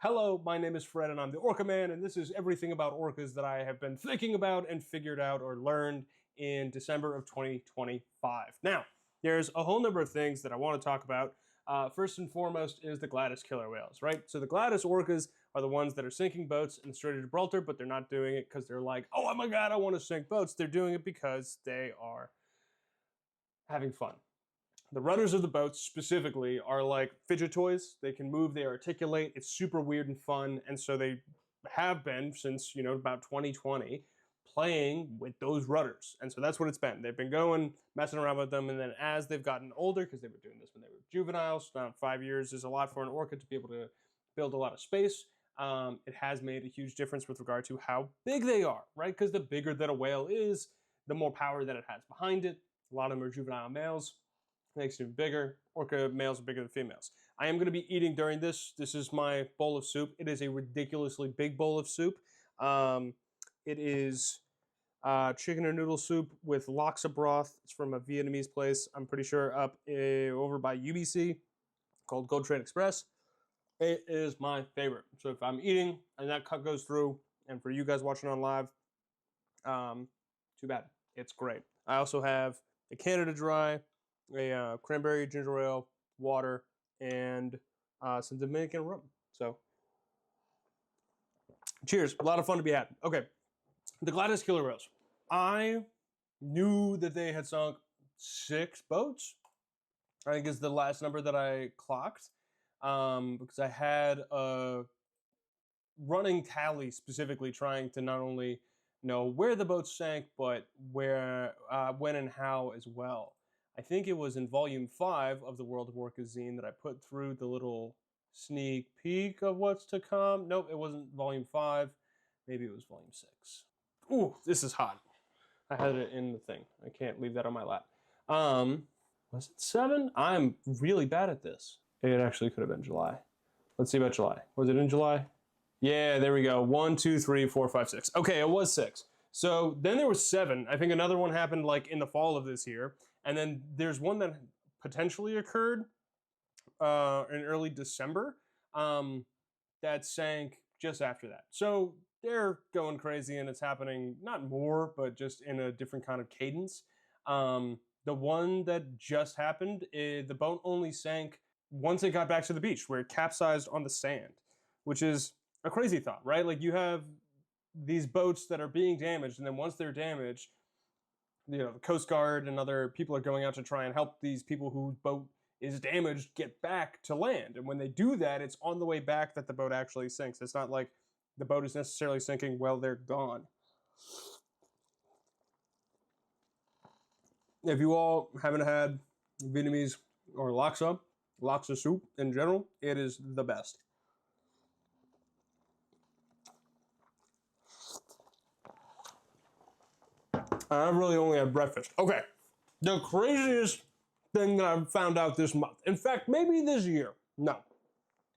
Hello, my name is Fred and I'm the Orca Man, and this is everything about orcas that I have been thinking about and figured out or learned in December of 2025. Now, there's a whole number of things that I want to talk about. First and foremost is the Gladis killer whales, right? So the Gladis Orcas are the ones that are sinking boats in the Strait of Gibraltar, but they're not doing it because they're like, oh my god, I want to sink boats. They're doing it because they are having fun. The rudders of the boats specifically are like fidget toys. They can move, they articulate. It's super weird and fun. And so they have been since, about 2020 playing with those rudders. And so that's what it's been. They've been going, messing around with them. And then as they've gotten older, because they were doing this when they were juveniles, now 5 years is a lot for an orca to be able to build a lot of space. It has made a huge difference with regard to how big they are, right? Because the bigger that a whale is, the more power that it has behind it. A lot of them are juvenile males. Makes it bigger. Orca males are bigger than females. I am going to be eating during this. This is my bowl of soup. It is a ridiculously big bowl of soup. It is chicken and noodle soup with laksa broth. It's from a Vietnamese place, I'm pretty sure, up over by UBC called Gold Train Express. It is my favorite. So if I'm eating and that cut goes through, and for you guys watching on live, too bad. It's great. I also have the Canada Dry, a cranberry ginger ale, water, and some Dominican rum. So, cheers. A lot of fun to be had. Okay, the Gladis killer whales. I knew that they had sunk 6 boats. I think is the last number that I clocked because I had a running tally specifically trying to not only know where the boats sank, but where, when, and how as well. I think it was in volume 5 of the World of Orcas zine that I put through the little sneak peek of what's to come. Nope, it wasn't volume 5. Maybe it was volume 6. Ooh, this is hot. I had it in the thing. I can't leave that on my lap. Was it 7? I'm really bad at this. It actually could have been July. Let's see about July. Was it in July? Yeah, there we go. 1, 2, 3, 4, 5, 6. Okay, it was 6. So then there was 7. I think another one happened like in the fall of this year. And then there's one that potentially occurred in early December that sank just after that. So they're going crazy and it's happening not more, but just in a different kind of cadence. The one that just happened, the boat only sank once it got back to the beach where it capsized on the sand, which is a crazy thought, right? Like you have these boats that are being damaged, and then once they're damaged, the Coast Guard and other people are going out to try and help these people whose boat is damaged get back to land. And when they do that, it's on the way back that the boat actually sinks. It's not like the boat is necessarily sinking while they're gone. If you all haven't had Vietnamese or laksa soup in general, it is the best. I really only had breakfast. Okay, the craziest thing that I've found out this month. In fact, maybe this year. No,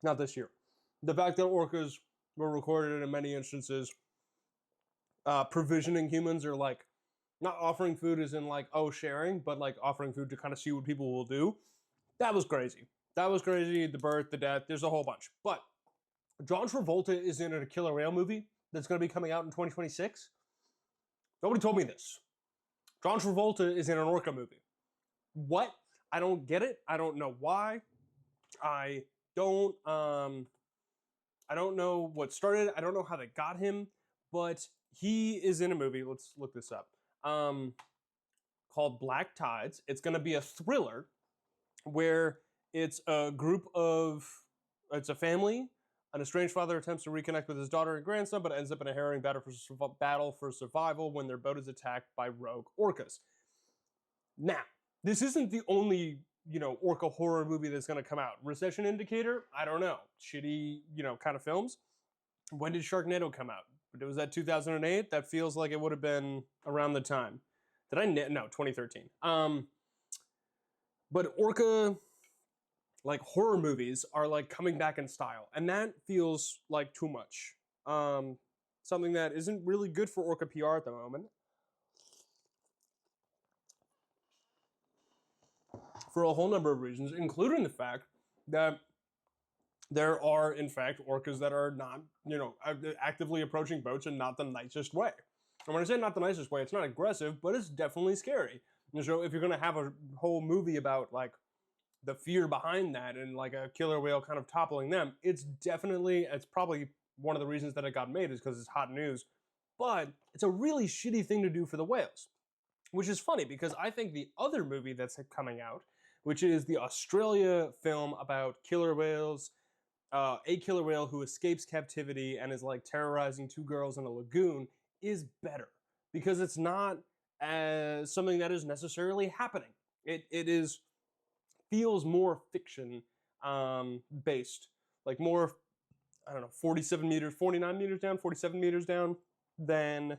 not this year. The fact that orcas were recorded in many instances provisioning humans, or like not offering food as in like, oh, sharing, but like offering food to kind of see what people will do. That was crazy. That was crazy. The birth, the death, there's a whole bunch. But John Travolta is in a killer whale movie that's going to be coming out in 2026. Nobody told me this. John Travolta is in an orca movie. What? I don't get it. I don't know why. I don't know what started. I don't know how they got him, but he is in a movie. Let's look this up. Called Black Tides. It's going to be a thriller where it's a a family. An estranged father attempts to reconnect with his daughter and grandson, but ends up in a harrowing battle for survival when their boat is attacked by rogue orcas. Now, this isn't the only, orca horror movie that's going to come out. Recession Indicator? I don't know. Shitty, kind of films. When did Sharknado come out? Was that 2008? That feels like it would have been around the time. No, 2013. But orca, like horror movies, are like coming back in style, and that feels like too much. Something that isn't really good for orca PR at the moment. For a whole number of reasons, including the fact that there are, in fact, orcas that are not, actively approaching boats in not the nicest way. And when I say not the nicest way, it's not aggressive, but it's definitely scary. And so if you're going to have a whole movie about, like, the fear behind that and, like, a killer whale kind of toppling them, it's probably one of the reasons that it got made is because it's hot news. But it's a really shitty thing to do for the whales. Which is funny, because I think the other movie that's coming out, which is the Australia film about killer whales, a killer whale who escapes captivity and is, like, terrorizing two girls in a lagoon, is better because it's not something that is necessarily happening. It feels more fiction based, like more, I don't know, 47 meters, 49 meters down, 47 meters down, than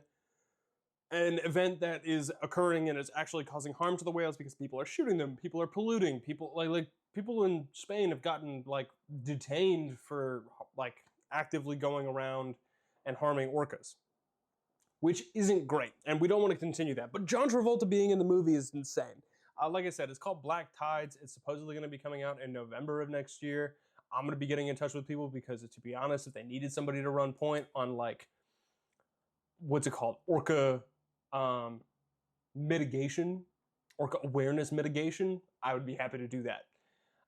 an event that is occurring and is actually causing harm to the whales because people are shooting them, people are polluting, people like people in Spain have gotten, like, detained for, like, actively going around and harming orcas, which isn't great, and we don't want to continue that. But John Travolta being in the movie is insane. Like I said, it's called Black Tides. It's supposedly going to be coming out in November of next year. I'm going to be getting in touch with people because, to be honest, if they needed somebody to run point on, like, what's it called? Orca mitigation, Orca awareness mitigation, I would be happy to do that.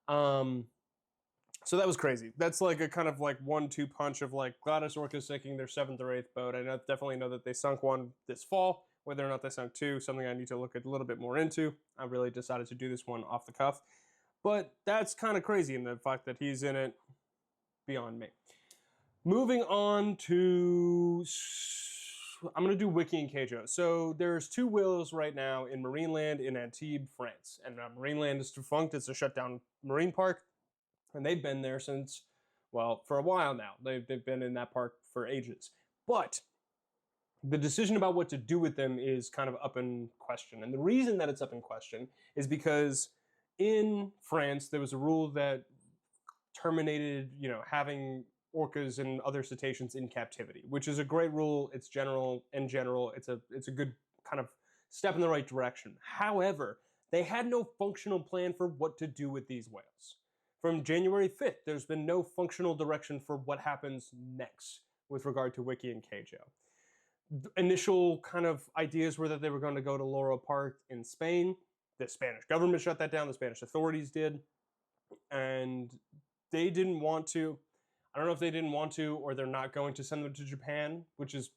So that was crazy. That's like a kind of like 1-2 punch of, like, Gladis Orcas sinking their 7th or 8th boat. I definitely know that they sunk one this fall. Whether or not they sunk two, something I need to look a little bit more into. I really decided to do this one off the cuff. But that's kind of crazy, and the fact that he's in it, beyond me. Moving on to, I'm going to do Wikie and Keijo. So there's 2 whales right now in Marineland in Antibes, France. And Marineland is defunct. It's a shutdown marine park. And they've been there since, well, for a while now. They've been in that park for ages. But the decision about what to do with them is kind of up in question. And the reason that it's up in question is because in France, there was a rule that terminated, having orcas and other cetaceans in captivity, which is a great rule. It's general. In general, it's a good kind of step in the right direction. However, they had no functional plan for what to do with these whales. From January 5th, there's been no functional direction for what happens next with regard to Wikie and Keijo. Initial kind of ideas were that they were going to go to Loro Park in Spain. The Spanish government shut that down. The Spanish authorities did. And they didn't want to. I don't know if they didn't want to or they're not going to send them to Japan, which is,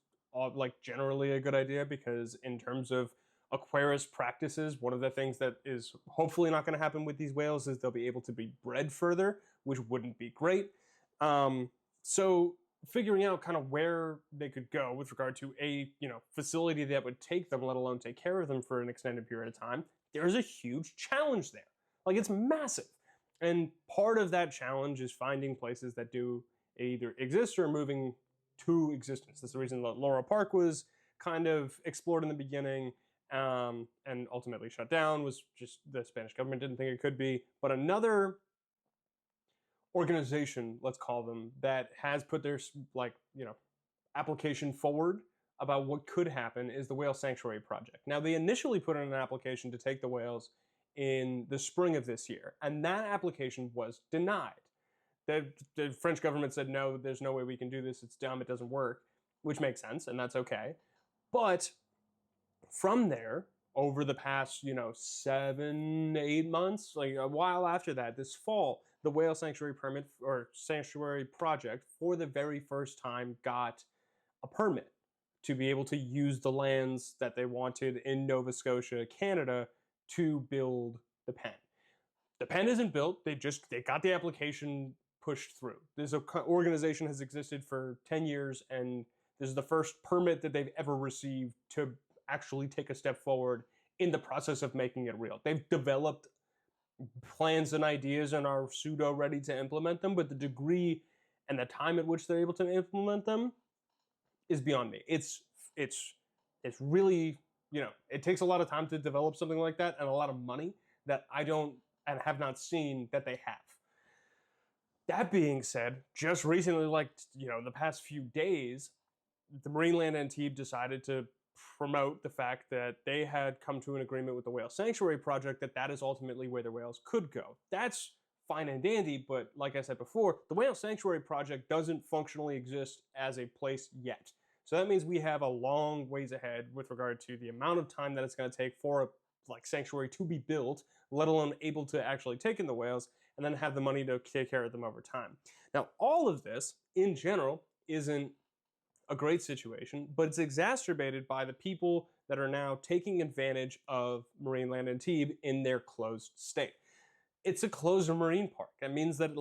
like, generally a good idea because in terms of Aquarius practices, one of the things that is hopefully not going to happen with these whales is they'll be able to be bred further, which wouldn't be great. So figuring out kind of where they could go with regard to a facility that would take them, let alone take care of them for an extended period of time, there's a huge challenge there. Like, it's massive. And part of that challenge is finding places that do either exist or moving to existence. That's the reason that Loro Park was kind of explored in the beginning and ultimately shut down, was just the Spanish government didn't think it could be. But another organization, let's call them, that has put their application forward about what could happen is the Whale Sanctuary Project. Now, they initially put in an application to take the whales in the spring of this year, and that application was denied. The French government said, no, there's no way we can do this, it's dumb, it doesn't work, which makes sense, and that's okay. But from there, over the past, 7, 8 months, like a while after that, this fall, the Whale Sanctuary Permit or Sanctuary Project for the very first time got a permit to be able to use the lands that they wanted in Nova Scotia, Canada, to build the pen. The pen isn't built. They got the application pushed through. This organization has existed for 10 years, and this is the first permit that they've ever received to actually take a step forward in the process of making it real. They've developed plans and ideas and are pseudo ready to implement them, but the degree and the time at which they're able to implement them is beyond me. It's really, it takes a lot of time to develop something like that and a lot of money that I don't and have not seen that they have. That being said, just recently, the past few days, the Marineland Antibes decided to promote the fact that they had come to an agreement with the Whale Sanctuary Project that is ultimately where the whales could go. That's fine and dandy, but like I said before, the Whale Sanctuary Project doesn't functionally exist as a place yet. So that means we have a long ways ahead with regard to the amount of time that it's going to take for a sanctuary to be built, let alone able to actually take in the whales and then have the money to take care of them over time. Now, all of this in general isn't a great situation, but it's exacerbated by the people that are now taking advantage of Marineland and Antibes in their closed state. It's a closed marine park. That means that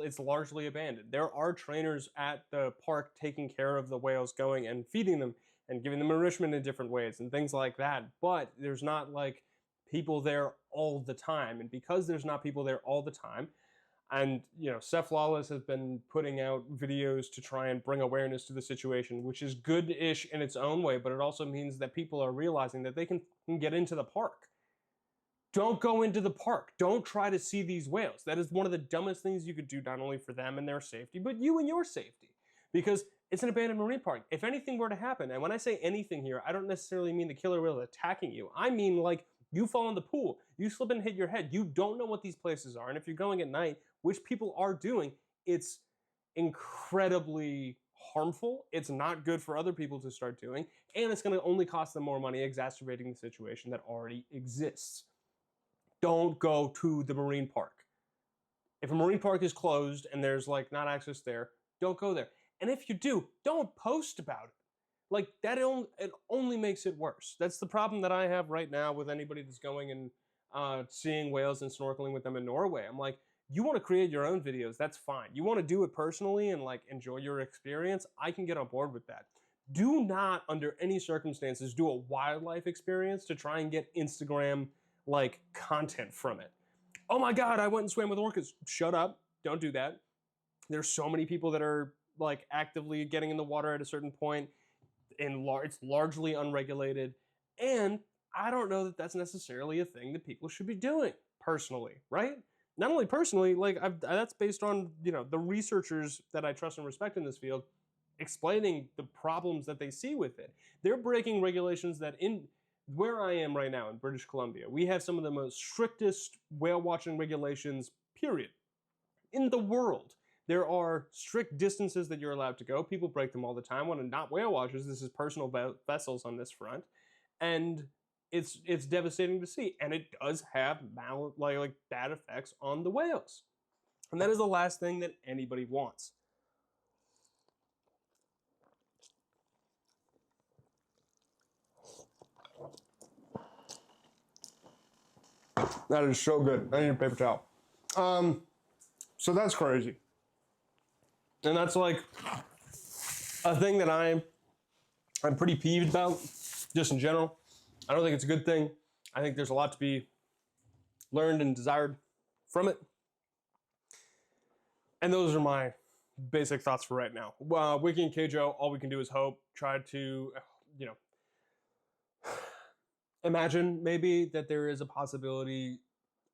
it's largely abandoned. There are trainers at the park taking care of the whales, going and feeding them and giving them nourishment in different ways and things like that, but there's not like people there all the time. And because there's not people there all the time, and Seth Lawless has been putting out videos to try and bring awareness to the situation, which is good-ish in its own way, but it also means that people are realizing that they can get into the park. Don't go into the park. Don't try to see these whales. That is one of the dumbest things you could do, not only for them and their safety, but you and your safety. Because it's an abandoned marine park. If anything were to happen, and when I say anything here, I don't necessarily mean the killer whale attacking you. I mean like you fall in the pool, you slip and hit your head. You don't know what these places are. And if you're going at night, which people are doing, it's incredibly harmful. It's not good for other people to start doing. And it's going to only cost them more money, exacerbating the situation that already exists. Don't go to the marine park. If a marine park is closed and there's like not access there, don't go there. And if you do, don't post about it. Like that, it only makes it worse. That's the problem that I have right now with anybody that's going and seeing whales and snorkeling with them in Norway. I'm like, you want to create your own videos, that's fine. You want to do it personally and like enjoy your experience, I can get on board with that. Do not, under any circumstances, do a wildlife experience to try and get Instagram like content from it. Oh my God, I went and swam with orcas. Shut up, don't do that. There's so many people that are like actively getting in the water at a certain point. It's largely unregulated, and I don't know that that's necessarily a thing that people should be doing personally, right? Not only personally, like that's based on the researchers that I trust and respect in this field, explaining the problems that they see with it. They're breaking regulations that in where I am right now in British Columbia, we have some of the most strictest whale watching regulations, period, in the world. There are strict distances that you're allowed to go. People break them all the time. When not whale watchers, this is personal vessels on this front. And it's devastating to see. And it does have like bad effects on the whales. And that is the last thing that anybody wants. That is so good. I need a paper towel. So that's crazy. And that's like a thing that I'm pretty peeved about, just in general. I don't think it's a good thing. I think there's a lot to be learned and desired from it. And those are my basic thoughts for right now. Wikie and Keijo, all we can do is hope, try to, imagine maybe that there is a possibility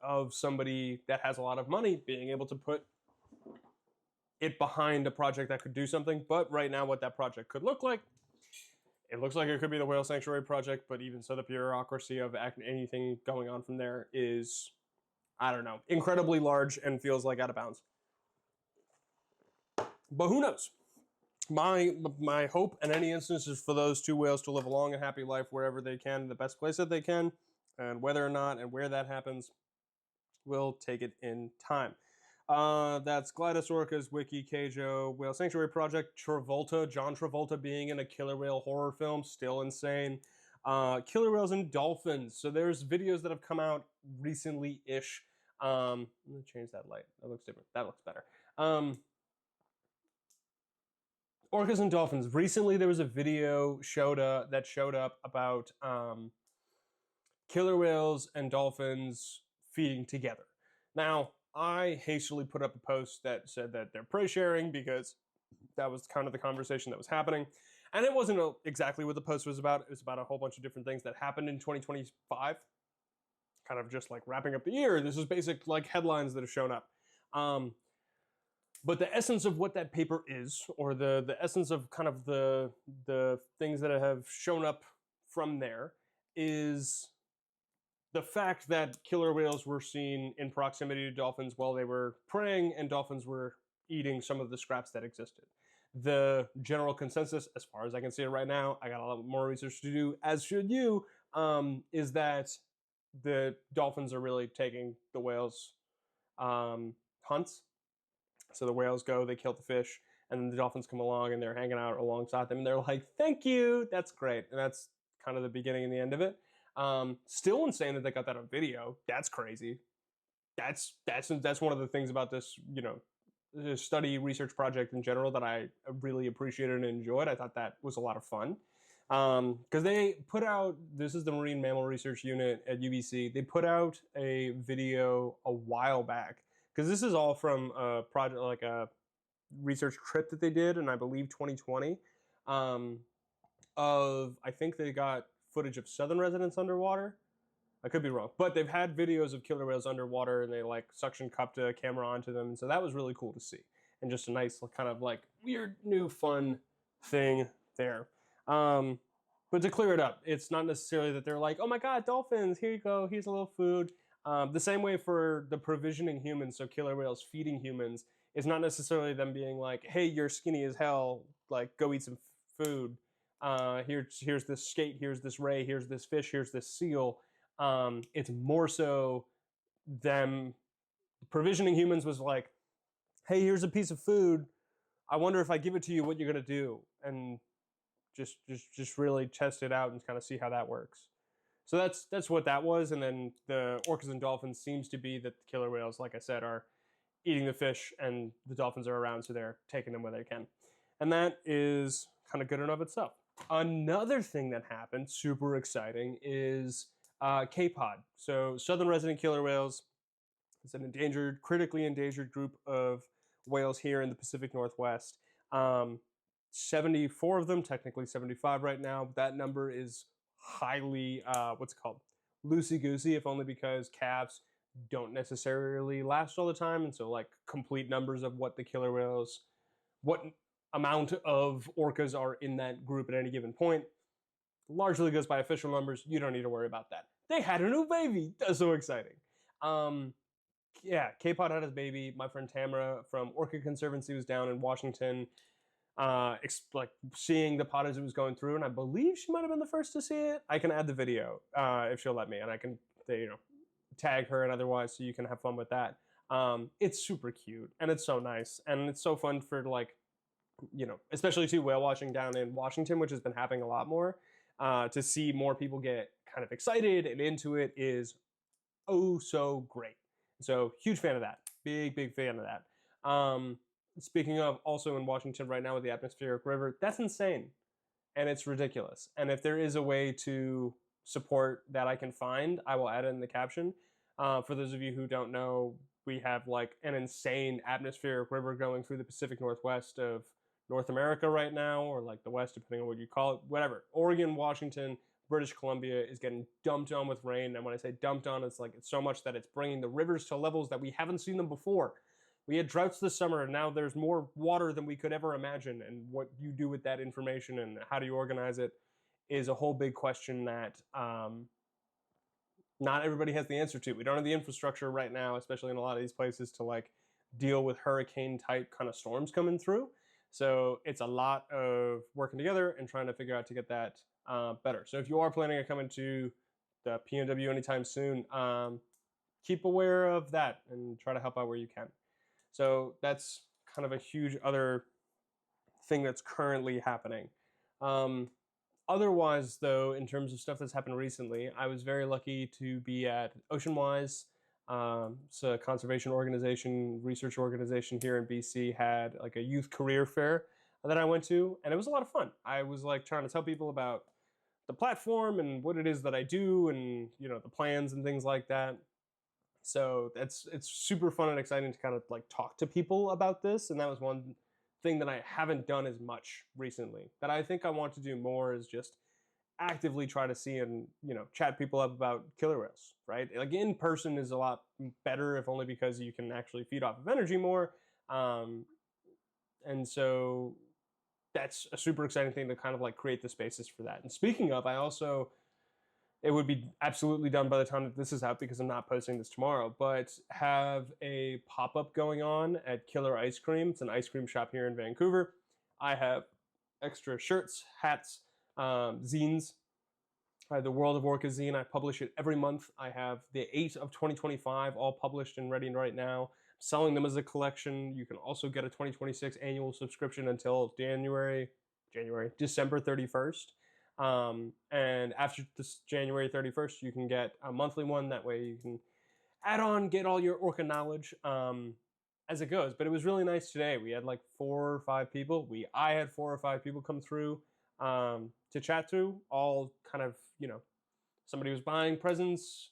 of somebody that has a lot of money being able to put it behind a project that could do something. But right now, what that project could look like, it looks like it could be the Whale Sanctuary Project, but even so, the bureaucracy of anything going on from there is, I don't know, incredibly large and feels like out of bounds. But who knows? My hope in any instance is for those two whales to live a long and happy life wherever they can, in the best place that they can, and whether or not and where that happens, we'll take it in time. That's Gladis Orcas, Wikie, Keijo, Whale Sanctuary Project, Travolta, John Travolta being in a killer whale horror film, still insane. Killer whales and dolphins. So there's videos that have come out recently-ish. I'm gonna change that light. That looks different. That looks better. Orcas and dolphins. Recently, there was a video that showed up about killer whales and dolphins feeding together. Now, I hastily put up a post that said that they're prey sharing because that was kind of the conversation that was happening. And it wasn't exactly what the post was about. It was about a whole bunch of different things that happened in 2025. Kind of just like wrapping up the year. This is basic like headlines that have shown up. But the essence of what that paper is, or the essence of kind of the things that have shown up from there, is the fact that killer whales were seen in proximity to dolphins while they were preying, and dolphins were eating some of the scraps that existed. The general consensus, as far as I can see it right now, I got a lot more research to do, as should you, is that the dolphins are really taking the whales' hunts. So the whales go, they kill the fish, and then the dolphins come along and they're hanging out alongside them, and they're like, "Thank you, that's great." And that's kind of the beginning and the end of it. Still insane that they got that on video. That's crazy. That's one of the things about this, study research project in general that I really appreciated and enjoyed. I thought that was a lot of fun. Because they put out, this is the Marine Mammal Research Unit at UBC, they put out a video a while back, because this is all from a project, like a research trip that they did in, I believe, 2020, I think they got footage of southern residents underwater. I could be wrong, but they've had videos of killer whales underwater, and they like suction cupped a camera onto them, and so that was really cool to see, and just a nice kind of like weird new fun thing there. But to clear it up, it's not necessarily that they're like, "Oh my God, dolphins! Here you go. Here's a little food." The same way for the provisioning humans, so killer whales feeding humans, is not necessarily them being like, "Hey, you're skinny as hell. Like, go eat some food. Here's this skate. Here's this ray. Here's this fish. Here's this seal." It's more so them provisioning humans was like, "Hey, here's a piece of food. I wonder if I give it to you, what you're gonna do," and just really test it out and kind of see how that works. So that's what that was. And then the orcas and dolphins seems to be that the killer whales, like I said, are eating the fish, and the dolphins are around, so they're taking them where they can, and that is kind of good enough itself. Another thing that happened, super exciting, is K-pod. So southern resident killer whales. It's an endangered, critically endangered group of whales here in the Pacific Northwest. 74 of them, technically 75 right now. That number is highly, loosey-goosey, if only because calves don't necessarily last all the time. And so like complete numbers of what the killer whales, what amount of orcas are in that group at any given point, largely goes by official numbers. You don't need to worry about that. They had a new baby. That's so exciting. K-pod had his baby. My friend Tamara from Orca Conservancy was down in Washington, seeing the pod as it was going through, and I believe she might have been the first to see it. I can add the video if she'll let me, and I can tag her and otherwise, so you can have fun with that. It's super cute, and it's so nice, and it's so fun for especially too whale watching down in Washington, which has been happening a lot more. To see more people get kind of excited and into it is so great. So huge fan of that. Big fan of that. Speaking of, also in Washington right now with the atmospheric river, that's insane. And it's ridiculous. And if there is a way to support that I can find, I will add it in the caption. For those of you who don't know, we have like an insane atmospheric river going through the Pacific Northwest of North America right now, or like the West, depending on what you call it, whatever. Oregon, Washington, British Columbia is getting dumped on with rain. And when I say dumped on, it's so much that it's bringing the rivers to levels that we haven't seen them before. We had droughts this summer, and now there's more water than we could ever imagine. And what you do with that information and how do you organize it is a whole big question that not everybody has the answer to. We don't have the infrastructure right now, especially in a lot of these places, to deal with hurricane type kind of storms coming through. So it's a lot of working together and trying to figure out to get that better. So if you are planning on coming to the PNW anytime soon, keep aware of that and try to help out where you can. So that's kind of a huge other thing that's currently happening. Otherwise, though, in terms of stuff that's happened recently, I was very lucky to be at Oceanwise. It's a conservation organization, research organization here in BC, had a youth career fair that I went to, and it was a lot of fun. I was trying to tell people about the platform and what it is that I do, and the plans and things like that. So it's super fun and exciting to kind of talk to people about this, and that was one thing that I haven't done as much recently that I think I want to do more, is just actively try to see and chat people up about killer whales, right? In person is a lot better, if only because you can actually feed off of energy more, and so that's a super exciting thing to kind of create the spaces for that. And speaking of, I also it would be absolutely done by the time that this is out because I'm not posting this tomorrow, but have a pop-up going on at Killer Ice Cream. It's an ice cream shop here in Vancouver. I have extra shirts, hats, zines. I have the World of Orca zine. I publish it every month. I have the 8 of 2025 all published and ready right now. I'm selling them as a collection. You can also get a 2026 annual subscription until December 31st. And after this January 31st, you can get a monthly one. That way you can add on, get all your Orca knowledge as it goes. But it was really nice today. We had like 4 or 5 people. I had 4 or 5 people come through to chat to, all kind of, somebody was buying presents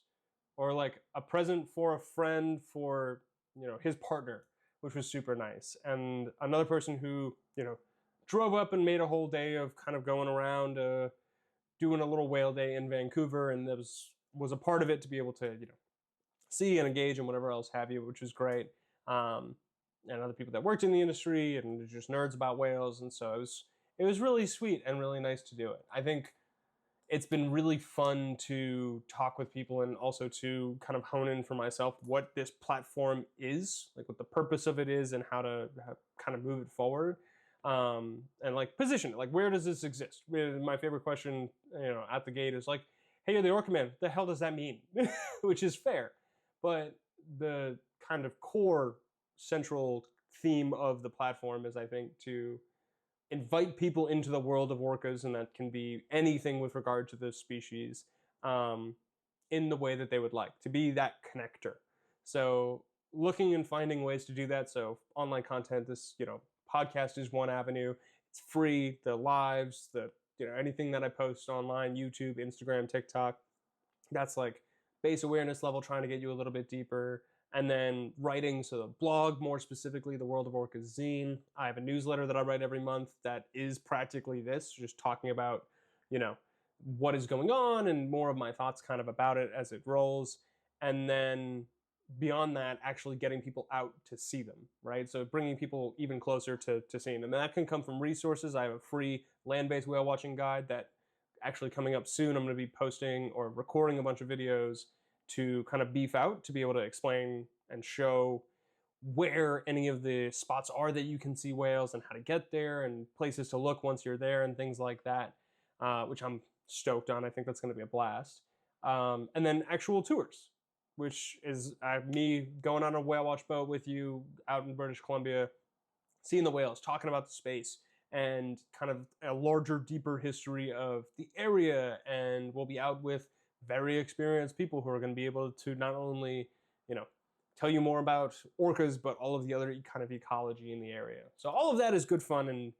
or like a present for a friend for, his partner, which was super nice. And another person who, drove up and made a whole day of kind of going around doing a little whale day in Vancouver, and that was a part of it to be able to, see and engage and whatever else have you, which was great. And other people that worked in the industry and just nerds about whales, and so it was really sweet and really nice to do it. I think it's been really fun to talk with people and also to kind of hone in for myself what this platform is, like what the purpose of it is and how to kind of move it forward. And like position it, like where does this exist? My favorite question, at the gate is like, hey, you're the Orca man, the hell does that mean? Which is fair. But the kind of core central theme of the platform is, I think, to invite people into the world of orcas, and that can be anything with regard to this species, in the way that they would like, to be that connector. So looking and finding ways to do that. So online content, this, podcast is one avenue. It's free. The lives, anything that I post online, YouTube, Instagram, TikTok, that's like base awareness level, trying to get you a little bit deeper. And then writing, so the blog, more specifically, the World of Orcas zine. I have a newsletter that I write every month that is practically this, just talking about, what is going on and more of my thoughts kind of about it as it rolls. And then beyond that, actually getting people out to see them, right? So bringing people even closer to seeing them. And that can come from resources. I have a free land-based whale watching guide that actually coming up soon, I'm going to be posting or recording a bunch of videos to kind of beef out, to be able to explain and show where any of the spots are that you can see whales and how to get there and places to look once you're there and things like that, which I'm stoked on. I think that's going to be a blast. And then actual tours, which is me going on a whale watch boat with you out in British Columbia, seeing the whales, talking about the space, and kind of a larger, deeper history of the area. And we'll be out with very experienced people who are going to be able to not only, tell you more about orcas, but all of the other kind of ecology in the area. So all of that is good fun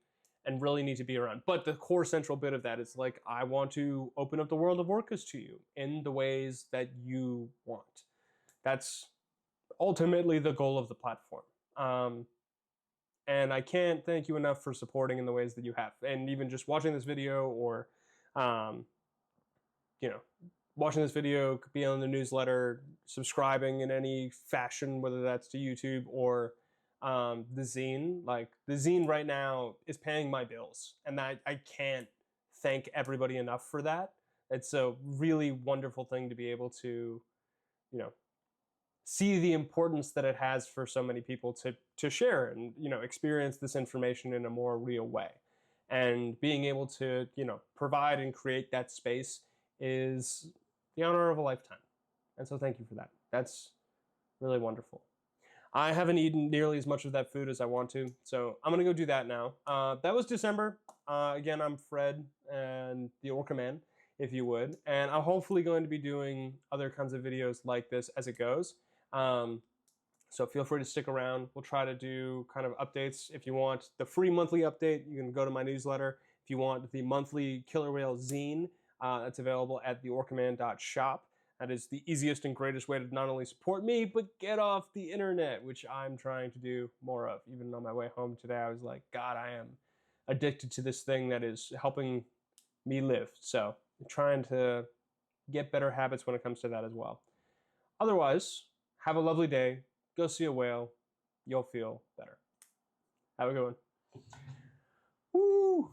and really need to be around. But the core central bit of that is like, I want to open up the world of orcas to you in the ways that you want. That's ultimately the goal of the platform. And I can't thank you enough for supporting in the ways that you have. And even just watching this video or, watching this video, could be on the newsletter, subscribing in any fashion, whether that's to YouTube or the zine. Like the zine right now is paying my bills, and I can't thank everybody enough for that. It's a really wonderful thing to be able to, see the importance that it has for so many people to share and, experience this information in a more real way. And being able to, provide and create that space is the honor of a lifetime. And so thank you for that. That's really wonderful. I haven't eaten nearly as much of that food as I want to, so I'm gonna go do that now. That was December. Again, I'm Fred and the Orca Man, if you would. And I'm hopefully going to be doing other kinds of videos like this as it goes. So feel free to stick around. We'll try to do kind of updates. If you want the free monthly update, you can go to my newsletter. If you want the monthly killer whale zine, that's available at theorcaman.shop. That is the easiest and greatest way to not only support me, but get off the internet, which I'm trying to do more of. Even on my way home today, I was like, God, I am addicted to this thing that is helping me live. So I'm trying to get better habits when it comes to that as well. Otherwise, have a lovely day. Go see a whale. You'll feel better. Have a good one. Woo!